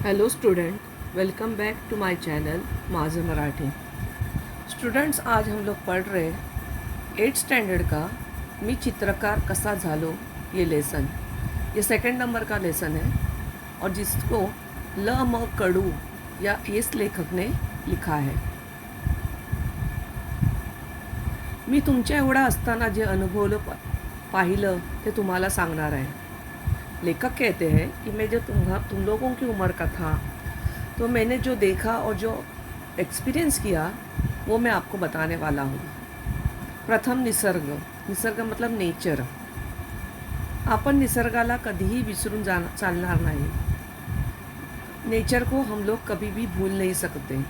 Hello student, welcome back to my channel माझं Marathi. Students, आज हम लोग पढ़ रहे 8th स्टैंडर्ड का मी चित्रकार कसा झालो ये लेसन। ये सेकंड नंबर का लेसन है और जिसको ल म कडू या इस लेखक ने लिखा है। मी तुमच्या एवढा असताना जे अनुभवलं पाहिलं ते तुम्हाला सांगणार आहे। लेखक कहते हैं कि मैं जब तुम लोगों की उम्र का था तो मैंने जो देखा और जो एक्सपीरियंस किया वो मैं आपको बताने वाला हूँ। प्रथम निसर्ग। निसर्ग मतलब नेचर। आपण निसर्गाला कधीही विसरून चालणार नाही। नेचर को हम लोग कभी भी भूल नहीं सकते।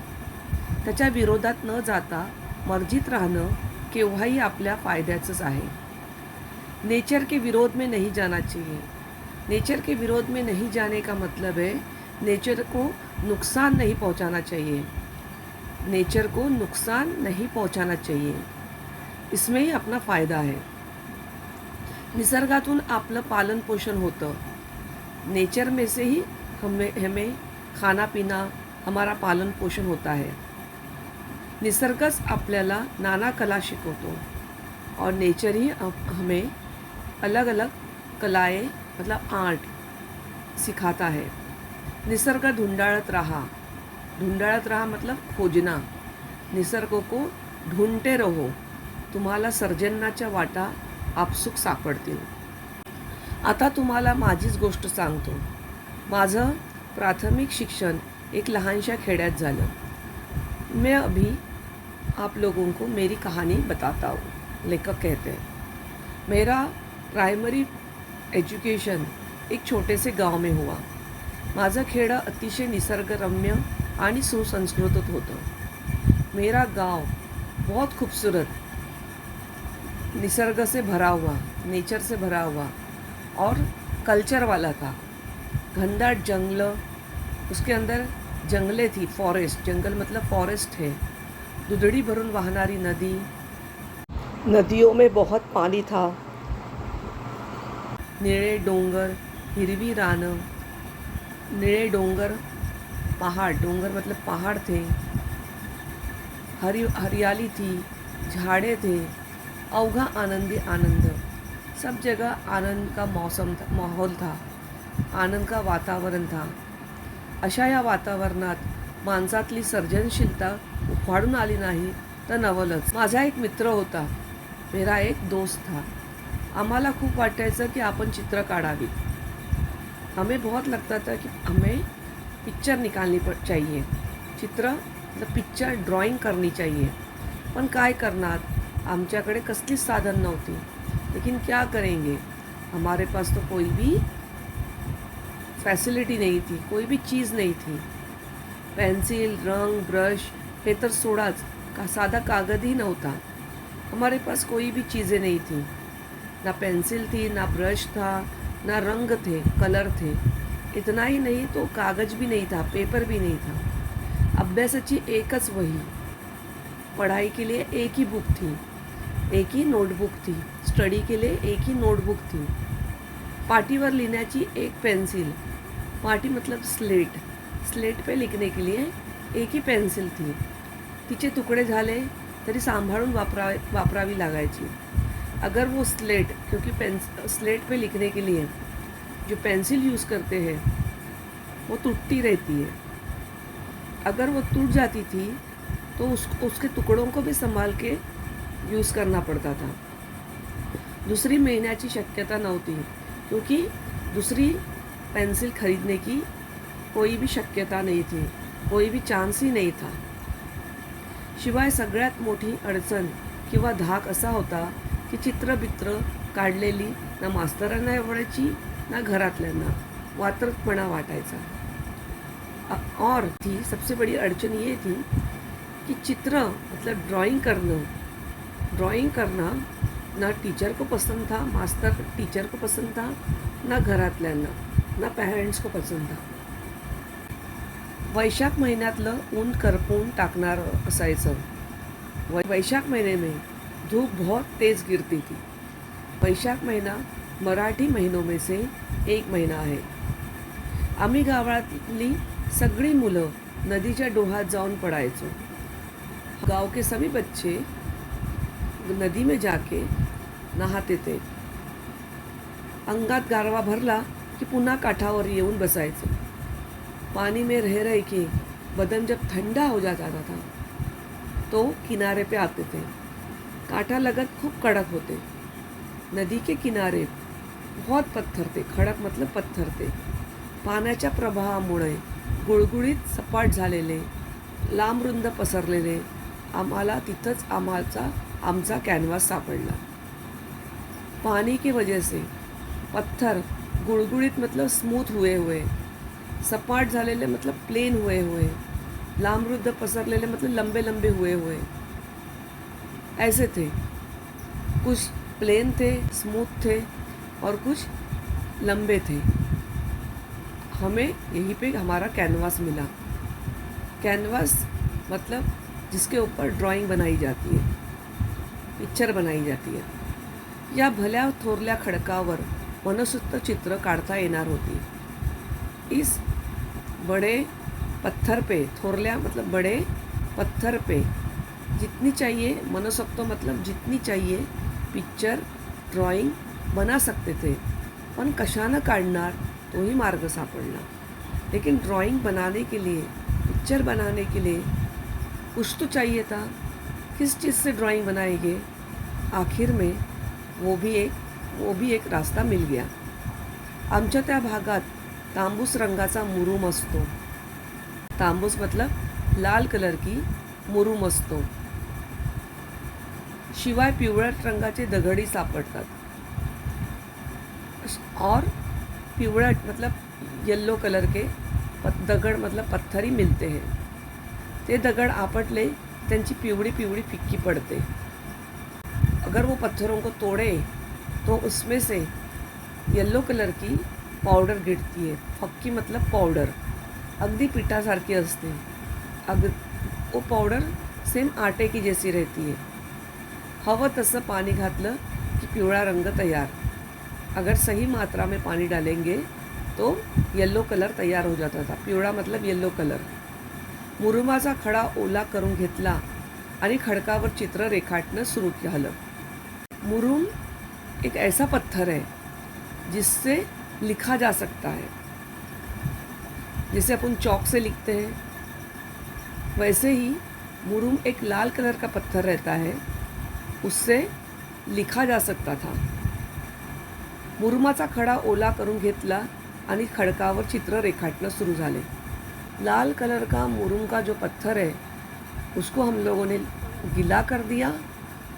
त्याच्या विरोधात न जाता मर्जीत राहणं केव्हाही आपल्या फायद्याचंच आहे। नेचर के विरोध में नहीं जाना चाहिए। नेचर के विरोध में नहीं जाने का मतलब है नेचर को नुकसान नहीं पहुंचाना चाहिए। नेचर को नुकसान नहीं पहुंचाना चाहिए, इसमें ही अपना फ़ायदा है। निसर्गातून आपलं पालन पोषण होतं। नेचर में से ही हमें खाना पीना हमारा पालन पोषण होता है। निसर्गच आपल्याला नाना कला शिकवतो और नेचर ही हमें अलग अलग कलाएं मतलब आर्ट सिखाता है। निसर्ग ढूंढाळत रहा। ढूंढाळत रहा मतलब खोजना। निसर्ग को ढूंढते रहो, तुम्हाला सर्जनाच्या वाटा आपसूक सापडतील। आता तुम्हाला माझीच गोष्ट सांगतो। माझं प्राथमिक शिक्षण एक लहानशा खेड्यात झालं। मैं अभी आप लोगों को मेरी कहानी बताता हूँ। लेखक कहते हैं, मेरा प्राइमरी एजुकेशन एक छोटे से गांव में हुआ। माझं खेडं अतिशय निसर्गरम्य आणि सुसंस्कृत होतं। मेरा गांव बहुत खूबसूरत, निसर्ग से भरा हुआ, नेचर से भरा हुआ और कल्चर वाला था। घनदाट जंगल, उसके अंदर जंगलें थी, फॉरेस्ट। जंगल मतलब फॉरेस्ट है। दुधड़ी भरून वाहनारी नदी, नदियों में बहुत पानी था। निळे डोंगर, हिरवी रानं, निळे डोंगर, पहाड़। डोंगर मतलब पहाड़ थे। हरियाली थी, झाड़े थे। अवघा आनंदी आनंद। सब जगह आनंद का मौसम था, माहौल था, आनंद का वातावरण था। अशा या वातावरणात माणसातली सर्जनशीलता उफाळून आली नाही तर नवलच। माझा एक मित्र होता, मेरा एक दोस्त था। आम्हाला खूप वाटायचं कि आपण चित्र काढावीत। हमें बहुत लगता था कि हमें पिक्चर निकालनी चाहिए। चित्र मतलब पिक्चर ड्राइंग करनी चाहिए। पण काय करणार, आमच्याकडे कसलीच साधन नव्हती। लेकिन क्या करेंगे, हमारे पास तो कोई भी फैसिलिटी नहीं थी, कोई भी चीज़ नहीं थी। पेंसिल, रंग, ब्रश हे तर सोडाच, का साधा कागद ही नव्हता। हमारे पास कोई भी चीज़ें नहीं थी। ना पेंसिल थी, ना ब्रश था, ना रंग थे, कलर थे। इतना ही नहीं तो कागज भी नहीं था, पेपर भी नहीं था। अभ्यासाची एकच वही, पढ़ाई के लिए एक ही बुक थी, एक ही नोटबुक थी। स्टडी के लिए एक ही नोटबुक थी। पाटीवर लिखण्याची एक पेंसिल, पाटी मतलब स्लेट, स्लेट पे लिखने के लिए एक ही पेंसिल थी। तिचे तुकडे झाले तरी सांभाळून वापरावी लागायची। अगर वो स्लेट, क्योंकि स्लेट पे लिखने के लिए जो पेंसिल यूज़ करते हैं वो टूटती रहती है। अगर वो टूट जाती थी तो उसके टुकड़ों को भी संभाल के यूज़ करना पड़ता था। दूसरी मिळण्याची शक्यता नव्हती, क्योंकि दूसरी पेंसिल खरीदने की कोई भी शक्यता नहीं थी, कोई भी चान्स ही नहीं था। शिवाय सगळ्यात मोठी अडचण किंवा धाक असा होता की चित्रबित्र काढलेली ना मास्तरांना आवडायची ना घरातल्यांना, वात्रटपणा वाटायचा। और थी सबसे बड़ी अड़चन ये थी कि चित्र मतलब ड्राइंग करना ना टीचर को पसंद था, मास्टर टीचर को पसंद था, ना घरातल्यांना, ना पेरेंट्स को पसंद था। वैशाख महिन्यातलं ऊन करपून टाकणारं असायचं। वैशाख महीने में धूप बहुत तेज़ गिरती थी। वैशाख महीना मराठी महीनों में से एक महीना है। आम्ही गावातली सगळी मुलं नदीच्या डोहात जाऊन पडायचो. गांव के सभी बच्चे नदी में जाके नहाते थे. अंगात गारवा भरला की पुन्हा काठावर येऊन बसायचं. पानी में रह रहे के बदन जब ठंडा हो जाता था तो किनारे पे आते थे. कांटा लगत खूप कडक होते. नदी के किनारे बहुत पत्थर थे. खडक मतलब पत्थर थे. पाण्याच्या प्रवाहामुळे गुळगुळीत सपाट झालेले, लांबरुंद पसरलेले आम्हाला तिथंच आमचा कॅनव्हास सापडला. पानी की वजह से पत्थर गुळगुळीत मतलब स्मूथ हुए हुए, सपाट झालेले मतलब प्लेन हुए हुए, लांबरुंद पसरलेले मतलब लंबे लंबे हुए हुए ऐसे थे. कुछ प्लेन थे, स्मूथ थे और कुछ लंबे थे. हमें यहीं पे हमारा कैनवास मिला. कैनवास मतलब जिसके ऊपर ड्राइंग बनाई जाती है, पिक्चर बनाई जाती है. या भल्या थोरल्या खडकावर मनसोक्त चित्र काढता येणार होती. इस बड़े पत्थर पे, थोरल्या मतलब बड़े पत्थर पे जितनी चाहिए, मनसोक्त मतलब जितनी चाहिए पिक्चर ड्राइंग बना सकते थे. पण कशानं काढणार तोही मार्ग सापडला. लेकिन ड्राइंग बनाने के लिए, पिक्चर बनाने के लिए कुछ तो चाहिए था. किस चीज़ से ड्राइंग बनाएंगे? आखिर में वो भी एक रास्ता मिल गया. आमच्या त्या भागात तांबूस रंगाचा मुरूम असतो. तांबूस मतलब लाल कलर की मुरूम असतो. शिवाय पिवळट रंगाचे दगडी सापडतात. और पिवळट मतलब येलो कलर के दगड मतलब पत्थर ही मिलते हैं. ते दगड आपटले त्यांची पिवळी पिवळी फिक्की पड़ते. अगर वो पत्थरों को तोड़े तो उसमें से येलो कलर की पाउडर गिरती है. फक्की मतलब पाउडर, अगदी पिठासारखी असते. वो पाउडर सेम आटे की जैसी रहती है. हवं तसं पाणी घातलं की पिवळा रंग तयार. अगर सही मात्रा में पानी डालेंगे तो येलो कलर तयार हो जाता था. पिवळा मतलब येलो कलर. मुरुमाचा खडा ओला करून घेतला आणि खडकावर चित्र रेखाटणं सुरू झालं. मुरुम एक ऐसा पत्थर है जिससे लिखा जा सकता है. जैसे अपन चौक से लिखते हैं वैसे ही मुरुम एक लाल कलर का पत्थर रहता है, उससे लिखा जा सकता था. मुरुमाचा खडा ओला करून घेतला आणि खडकावर चित्र रेखाटणं सुरू झाले. लाल कलर का मुरुम का जो पत्थर है उसको हम लोगों ने गीला कर दिया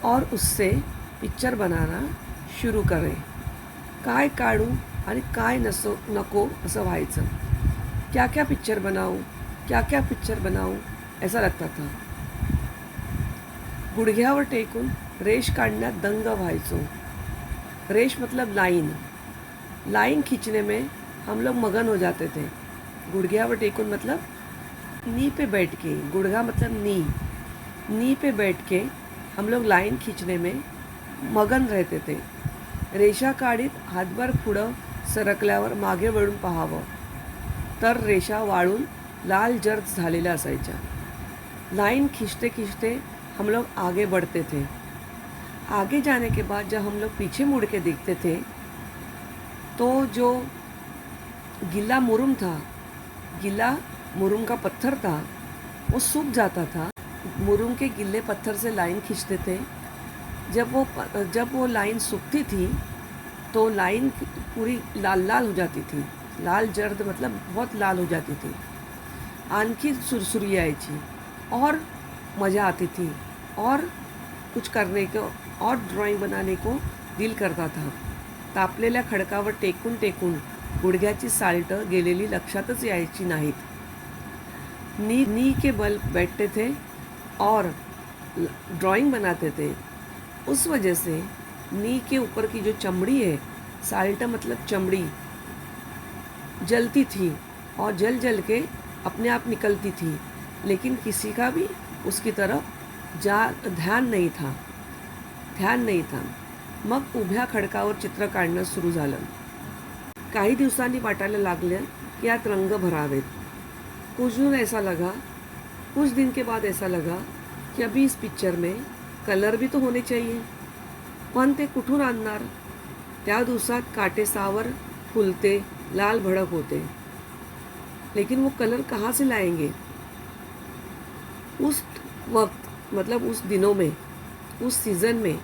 और उससे पिक्चर बनाना शुरू करे. काय काढू आणि काय नको असं व्हायचं. क्या क्या पिक्चर बनाऊं ऐसा लगता था. गुडघ्यावर टेकून रेष काढण्यात दंग व्हायचो. रेष मतलब लाइन खींचने में हम लोग मगन हो जाते थे. गुडघ्यावर टेकून मतलब नी पे बैठ के, गुडघा मतलब नी पे बैठ के हम लोग लाइन खींचने में मगन रहते थे. रेषा काढीत हातभर पुढं सरकल्यावर मागे वळून पाहावं तर रेषा वाळून लाल जर्द झालेल्या असायच्या. लाइन खींचते खींचते हम लोग आगे बढ़ते थे. आगे जाने के बाद जब हम लोग पीछे मुड़ के देखते थे तो जो गीला मुरुम था, गीला मुरुम का पत्थर था, वो सूख जाता था. मुरुम के गीले पत्थर से लाइन खींचते थे. जब वो लाइन सूखती थी तो लाइन पूरी लाल लाल हो जाती थी. लाल जर्द मतलब बहुत लाल हो जाती थी. आणखी सुरसुरी आयची और मज़ा आती थी और कुछ करने को और ड्राइंग बनाने को दिल करता था. तापलेल्या खडकावर टेकून टेकून गुडघ्याची साल्टं गेलेली लक्षातच यायची नाहीत. नी के बल बैठते थे और ड्राइंग बनाते थे. उस वजह से नी के ऊपर की जो चमड़ी है, साल्ट मतलब चमड़ी, जलती थी और जल के अपने आप निकलती थी. लेकिन किसी का भी उसकी तरफ ध्यान नाही था. मग उभ्या खडकावर चित्र काढणं सुरू झालं. काही दिवसांनी वाटायला लागलं की यात रंग भरावेत. कुछ दिन ऐसा लगा, कुछ दिन के बाद ऐसा लगा की अभी इस पिक्चर में कलर भी तो होने चाहिए, पण ते कुठून आणणार? त्या दिवसात काटेसावर फुलते, लाल भड़क होते, लेकिन वो कलर कहाँ से लाएंगे? उस वक्त मतलब उस दिनों में, उस सीज़न में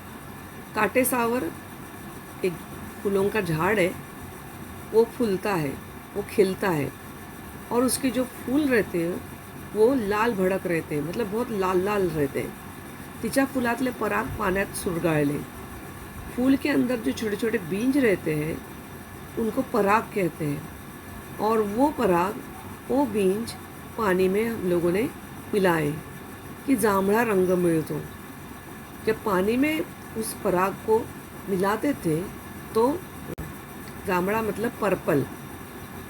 काटेसावर एक फूलों का झाड़ है, वो फूलता है, वो खिलता है, और उसके जो फूल रहते हैं वो लाल भडक रहते हैं, मतलब बहुत लाल लाल रहते हैं. तिच्या फुलातले पराग पाण्यात सुरगाळले. फूल के अंदर जो छोटे छोटे बीज रहते हैं उनको पराग कहते हैं, और वो पराग, वो बीज पानी में हम लोगों ने मिलाए कि जांभळा रंग मिलतो. जब पानी में उस पराग को मिलाते थे तो जांभळा मतलब पर्पल,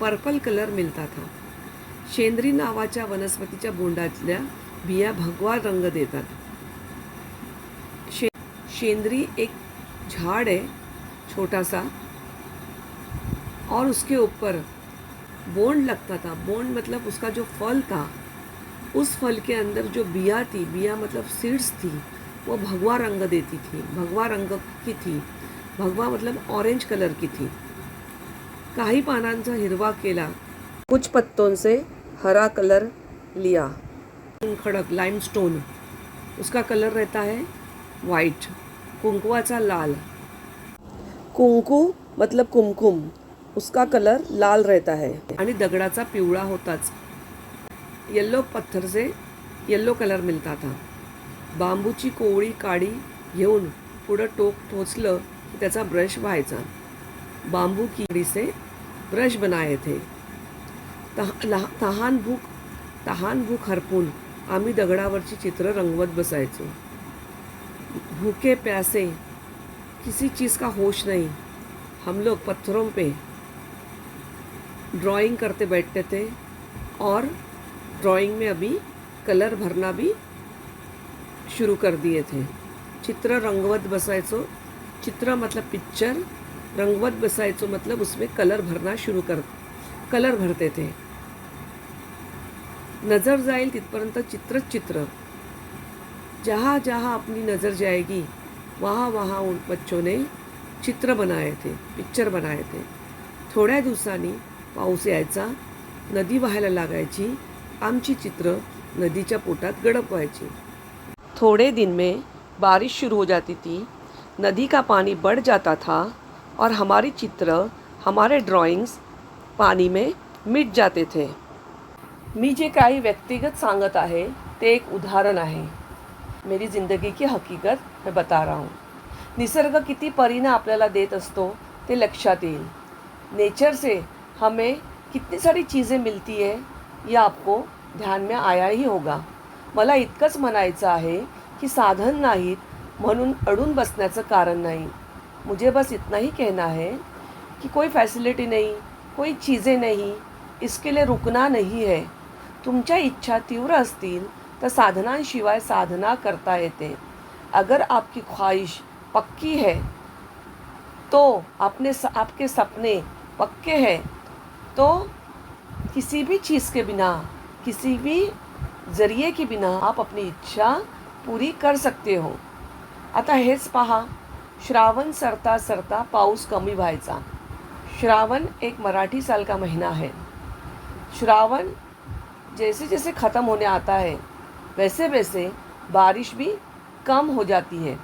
पर्पल कलर मिलता था. शेंद्री नावाच्या वनस्पतीच्या बोंडातल्या बिया भगवा रंग देतात. शेंद्री एक झाड़ है छोटा सा, और उसके ऊपर बोंड लगता था. बोंड मतलब उसका जो फल था, उस फल के अंदर जो बिया थी, बिया मतलब सीड्स थी, वो भगवा रंग देती थी, भगवा रंग की थी. भगवा मतलब ऑरेंज कलर की थी. काही पानांचा हिरवा केला, कुछ पत्तों से हरा कलर लिया. खड़क लाइमस्टोन, उसका कलर रहता है वाइट. कुंकुवाचा लाल, कुंकू मतलब कुमकुम, उसका कलर लाल रहता है. आणि दगडाचा पिवळा होताच. येल्लो पत्थर से येल्लो कलर मिलता था. बांबूची कोवळी काडी घेऊन पुढं टोक टोचलं की त्याचा ब्रश व्हायचा. बांबू की काडी से ब्रश बनाए थे. तहान भूक हरपून आम्ही दगडावरची चित्र रंगवत बसायचो. भूखे प्यासे, किसी चीज़ का होश नहीं, हम लोग पत्थरों पे ड्राइंग करते बैठते थे, और ड्राइंग में अभी कलर भरना भी शुरू कर दिए थे. चित्र रंगवत बसायचो. चित्र मतलब पिक्चर, रंगवत बसायचो मतलब उसमें कलर भरते थे. नज़र जाईल तिथपर्यंत चित्र. जहाँ जहाँ अपनी नज़र जाएगी वहाँ वहाँ उन बच्चों ने चित्र बनाए थे, पिक्चर बनाए थे. थोड्या दिवसांनी पाऊस यायचा, नदी वाहायला लागायची. आमची चित्र नदीच्या पोटात गडप व्हायची. थोड़े दिन में बारिश शुरू हो जाती थी. नदी का पानी बढ़ जाता था और हमारी चित्र, हमारे ड्राइंग्स पानी में मिट जाते थे. मी जे काही व्यक्तिगत सांगत आहे ते एक उदाहरण आहे. मेरी ज़िंदगी की हकीकत मैं बता रहा हूँ. निसर्ग किती परीने आपल्याला देत असतो ते लक्षात येईल. नेचर से हमें कितनी सारी चीज़ें मिलती है, यह आपको ध्यान में आया ही होगा. मला इतकंच म्हणायचं आहे की साधन नाहीत म्हणून अडून बसण्याचं कारण नाही. मुझे बस इतना ही कहना है कि कोई फैसिलिटी नहीं, कोई चीज़ें नहीं, इसके लिए रुकना नहीं है. तुमच्या इच्छा तीव्र असतील तर साधनांशिवाय साधना करता येते. अगर आपकी ख्वाहिश पक्की है तो आपके सपने पक्के हैं तो किसी भी चीज़ के बिना, किसी भी ज़रिए के बिना आप अपनी इच्छा पूरी कर सकते हो. आता हेच पहा, श्रावण सरता सरता पाऊस कमी व्हायचा. श्रावण एक मराठी साल का महीना है. श्रावण जैसे जैसे ख़त्म होने आता है वैसे वैसे बारिश भी कम हो जाती है.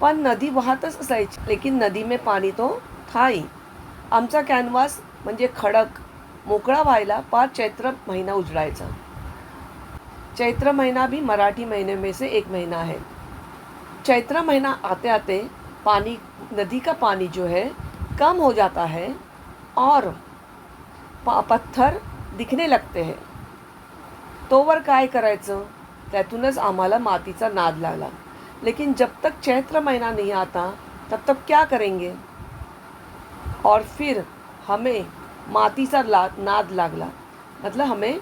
पण नदी वाहतच असायची, लेकिन नदी में पाणी तो था ही. आमचा कॅनव्हास म्हणजे खडक मोकळा व्हायला पार चैत्र महीना उजड़ायचा. चैत्र महीना भी मराठी महीने में से एक महीना है. चैत्र महीना आते आते पानी, नदी का पानी जो है कम हो जाता है और पत्थर दिखने लगते हैं. तोवर काय करायचं, त्यातूनच आम्हाला मातीचा नाद लागला. लेकिन जब तक चैत्र महीना नहीं आता तब तक क्या करेंगे. और फिर हमें माती सा नाद लागला, मतलब हमें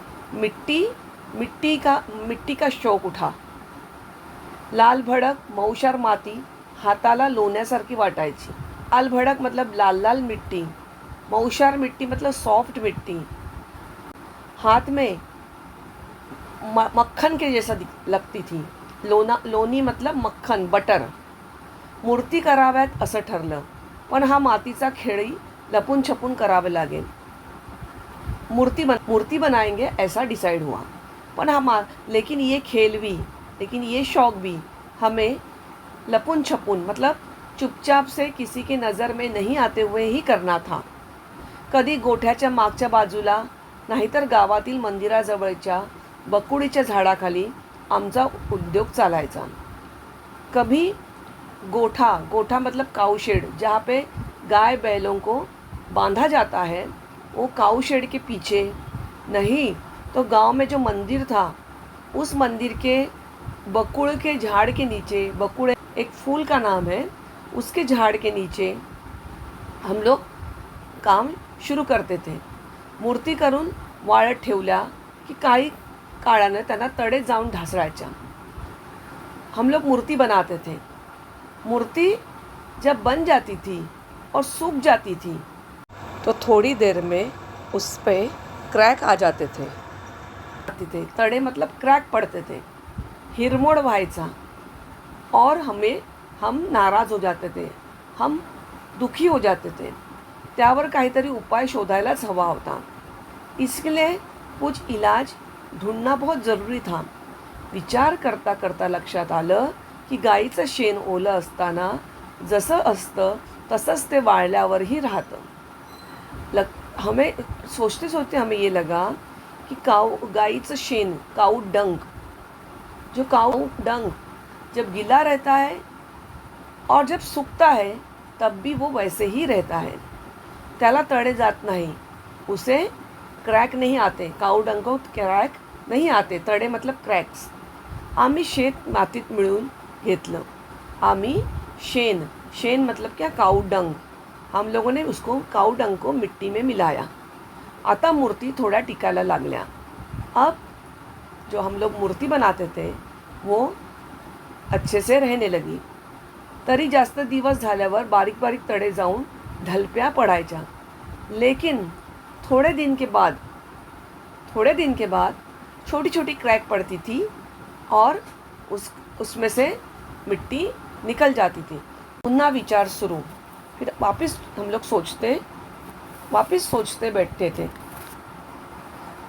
मिट्टी का शौक उठा. लाल भडक मऊशार माती हाताला लोण्यासारखी वाटायची. लाल भडक मतलब लाल लाल मिट्टी, मऊशार मिट्टी मतलब सॉफ्ट मिट्टी. हाथ में मक्खन के जैसा लगती थी. लोणी मतलब मक्खन, बटर. मूर्ती कराव्यात असं ठरलं, पण हा मातीचा खेळही लपून छपून करावे लागेल. मूर्ति बनाएंगे ऐसा डिसाइड हुआ. पर लेकिन ये शौक भी हमें लपुन छपुन मतलब चुपचाप से किसी के नज़र में नहीं आते हुए ही करना था. कधी गोठ्याच्या मागच्या बाजूला, नाहीतर गावातील मंदिराजवळच्या बकुळीच्या झाडाखाली आमचा उद्योग चालायचा. कभी गोठा मतलब काऊ शेड, जहाँ पे गाय बैलों को बांधा जाता है, वो काऊ शेड के पीछे. नहीं तो गांव में जो मंदिर था, उस मंदिर के बकुड़ के झाड़ के नीचे, बकुड़ एक फूल का नाम है, उसके झाड़ के नीचे हम लोग काम शुरू करते थे. मूर्ती करून वाळत ठेवल्या की काही काळानं त्यांना तडे जाऊन ढासळायच्या. हम लोग मूर्ति बनाते थे. मूर्ति जब बन जाती थी और सूख जाती थी, तो थोड़ी देर में उस पे क्रैक आ जाते थे. तड़े मतलब क्रैक पड़ते थे, हिरमोड़ व्हायचा और हम नाराज़ हो जाते थे, हम दुखी हो जाते थे. त्यावर काहीतरी उपाय शोधायलाच हवा होता. इसलिए कुछ इलाज ढूंढना बहुत ज़रूरी था. विचार करता करता लक्षात आलं की गाईचं शेण ओलं असताना जसं असतं तसंच ते वाळल्यावरही राहतं. हमें सोचते हमें ये लगा कि गाईचं शेण, काऊ डंक जब गीला रहता है और जब सूखता है तब भी वो वैसे ही रहता है. त्याला तड़े जात नहीं, उसे क्रैक नहीं आते. काऊ डंक को क्रैक नहीं आते. तड़े मतलब क्रैक्स. आम्ही शेत मातीत मिळून घेतलं. आम्ही शेन मतलब क्या, काऊ डंक. हम लोगों ने उसको काऊ डंक को मिट्टी में मिलाया. आता मूर्ति थोड़ा टिकायला लागल्या. अब जो हम लोग मूर्ति बनाते थे वो अच्छे से रहने लगी. तरी जास्त दिवस झाल्यावर बारीक बारीक तड़े जाऊन ढलप्या पडायच्या. लेकिन थोड़े दिन के बाद छोटी छोटी क्रैक पड़ती थी और उसमें से मिट्टी निकल जाती थी. पुन्हा विचार शुरू. फिर वापस हम लोग सोचते बैठते थे.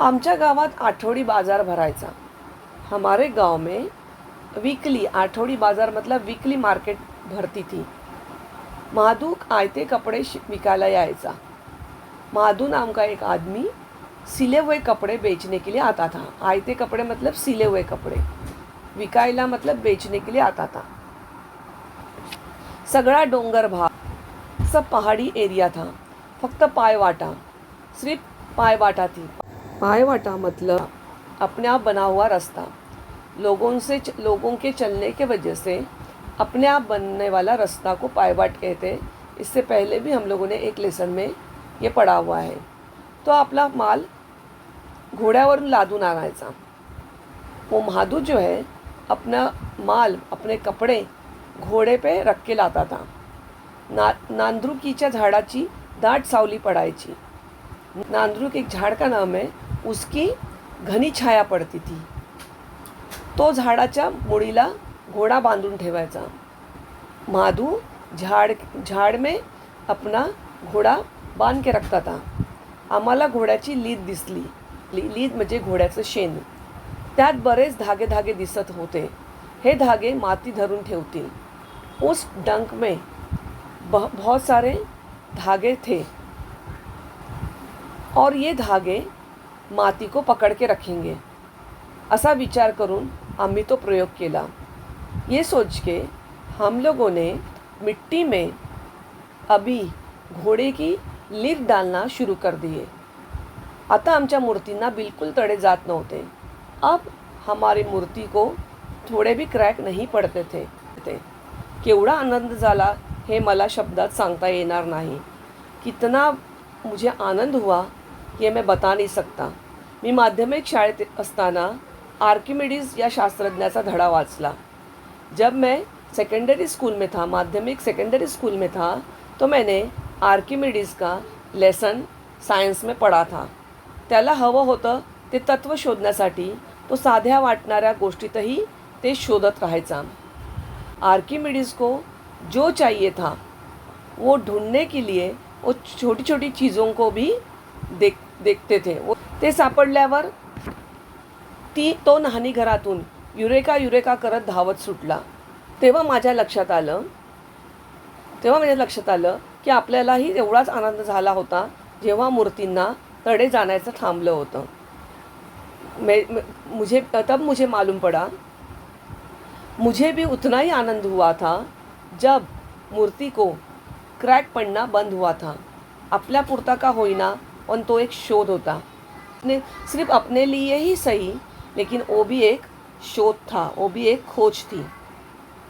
आमच्या गावात आठवडी बाजार भरायचा. हमारे गांव में वीकली आठवडी बाजार मतलब वीकली मार्केट भरती थी. महादू आयते कपड़े विकायला यायचा. महादू नाम का एक आदमी सिले हुए कपड़े बेचने के लिए आता था. आयते कपड़े मतलब सिले हुए कपड़े, विकायला मतलब बेचने के लिए आता था. सगळा डोंगर भाग, सब पहाड़ी एरिया था. फक्त पायवाटा, सिर्फ पायवाटा थी. पायवाटा मतलब अपने आप बना हुआ रास्ता. लोगों के चलने के वजह से अपने आप बनने वाला रास्ता को पायवाट कहते. इससे पहले भी हम लोगों ने एक लेसन में ये पढ़ा हुआ है. तो आपला माल घोड्यावरून लादून आणायचा. वो महादू जो है अपना माल, अपने कपड़े घोड़े पे रख के लाता था. नांद्रुकीच्या झाडाची दाट सावली पडायची. नांद्रुक एक झाड़ का नाम है, उसकी घनी छाया पड़ती थी. तो झाडाच्या मुळीला घोडा बांधून ठेवायचा. महादू झाड़ में अपना घोडा बांध के रखता था. आम्हाला घोड्याची लीद दिसली. लीद म्हणजे घोड्याचं शेण. त्यात बरेच धागे दिसत होते. हे धागे माती धरून ठेवतील. उस डंक में बहुत सारे धागे थे और ये धागे माती को पकड़ के रखेंगे. असा विचार करून आम्ही तो प्रयोग केला. ये सोच के हम लोगों ने मिट्टी में अभी घोड़े की लीद डालना शुरू कर दिए. आता आमच्या मूर्तींना बिल्कुल तड़े जात नव्हते. अब हमारी मूर्ति को थोड़े भी क्रैक नहीं पड़ते थे. केवढा आनंद झाला हे मला शब्दात सांगता येणार नाही. कितना मुझे आनंद हुआ ये मैं बता नहीं सकता. मी माध्यमिक शाळेत असताना आर्किमिडीज या शास्त्रज्ञाचा धडा वाचला. जब मैं सेकेंडरी स्कूल में था, माध्यमिक सेकेंडरी स्कूल में था, तो मैंने आर्किमिडीज का लेसन सायन्स में पढ़ा था. त्याला हवं होतं ते तत्व शोधण्यासाठी तो साध्या वाटणाऱ्या गोष्टीतही ते शोधत राहायचा. आर्किमिडीज को जो चाहिए था वो ढूंढने के लिए वो छोटी छोटी चीज़ों को भी देखते थे. वो ते सापडल्यावर तो न्हाणीघरातून युरेका युरेका करत धावत सुटला. तेव्हा माझ्या लक्षात आलं की आपल्यालाही एवढाच आनंद झाला होता जेव्हा मूर्तींना तडे जाण्याचं थांबलं होतं. तब मुझे मालूम पड़ा, मुझे भी उतना ही आनंद हुआ था जब मूर्ति को क्रैक पड़ना बंद हुआ था. आपल्या पुरता का होईना पण तो एक शोध होता. सिर्फ अपने लिए ही सही, लेकिन वो भी एक शोध था, वो भी एक खोज थी.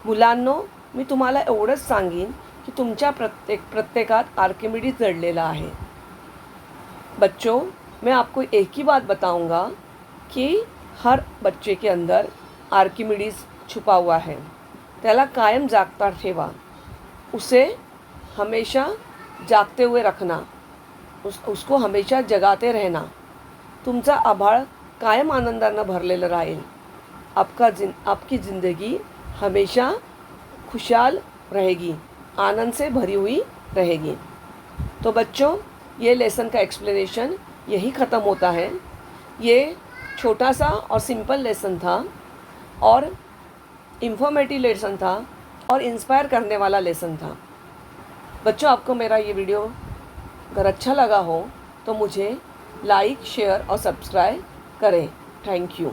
मुलांनो, मी तुम्हाला एवढंच सांगीन की तुमच्या प्रत्येकात आर्किमिडीज दडलेला आहे. बच्चों, मैं आपको एक ही बात बताऊंगा कि हर बच्चे के अंदर आर्किमिडीज छुपा हुआ है. त्याला कायम जागता ठेवा. उसे हमेशा जागते हुए रखना. उसको हमेशा जगाते रहना. तुमचा आभाळ कायम आनंदानं भरलेलं राहील. आपकी ज़िंदगी हमेशा खुशहाल रहेगी, आनंद से भरी हुई रहेगी. तो बच्चों, ये लेसन का एक्सप्लेनेशन यही ख़त्म होता है. ये छोटा सा और सिंपल लेसन था और इंफॉर्मेटिव लेसन था और इंस्पायर करने वाला लेसन था. बच्चों, आपको मेरा ये वीडियो अगर अच्छा लगा हो तो मुझे लाइक, शेयर और सब्सक्राइब करें. Thank you.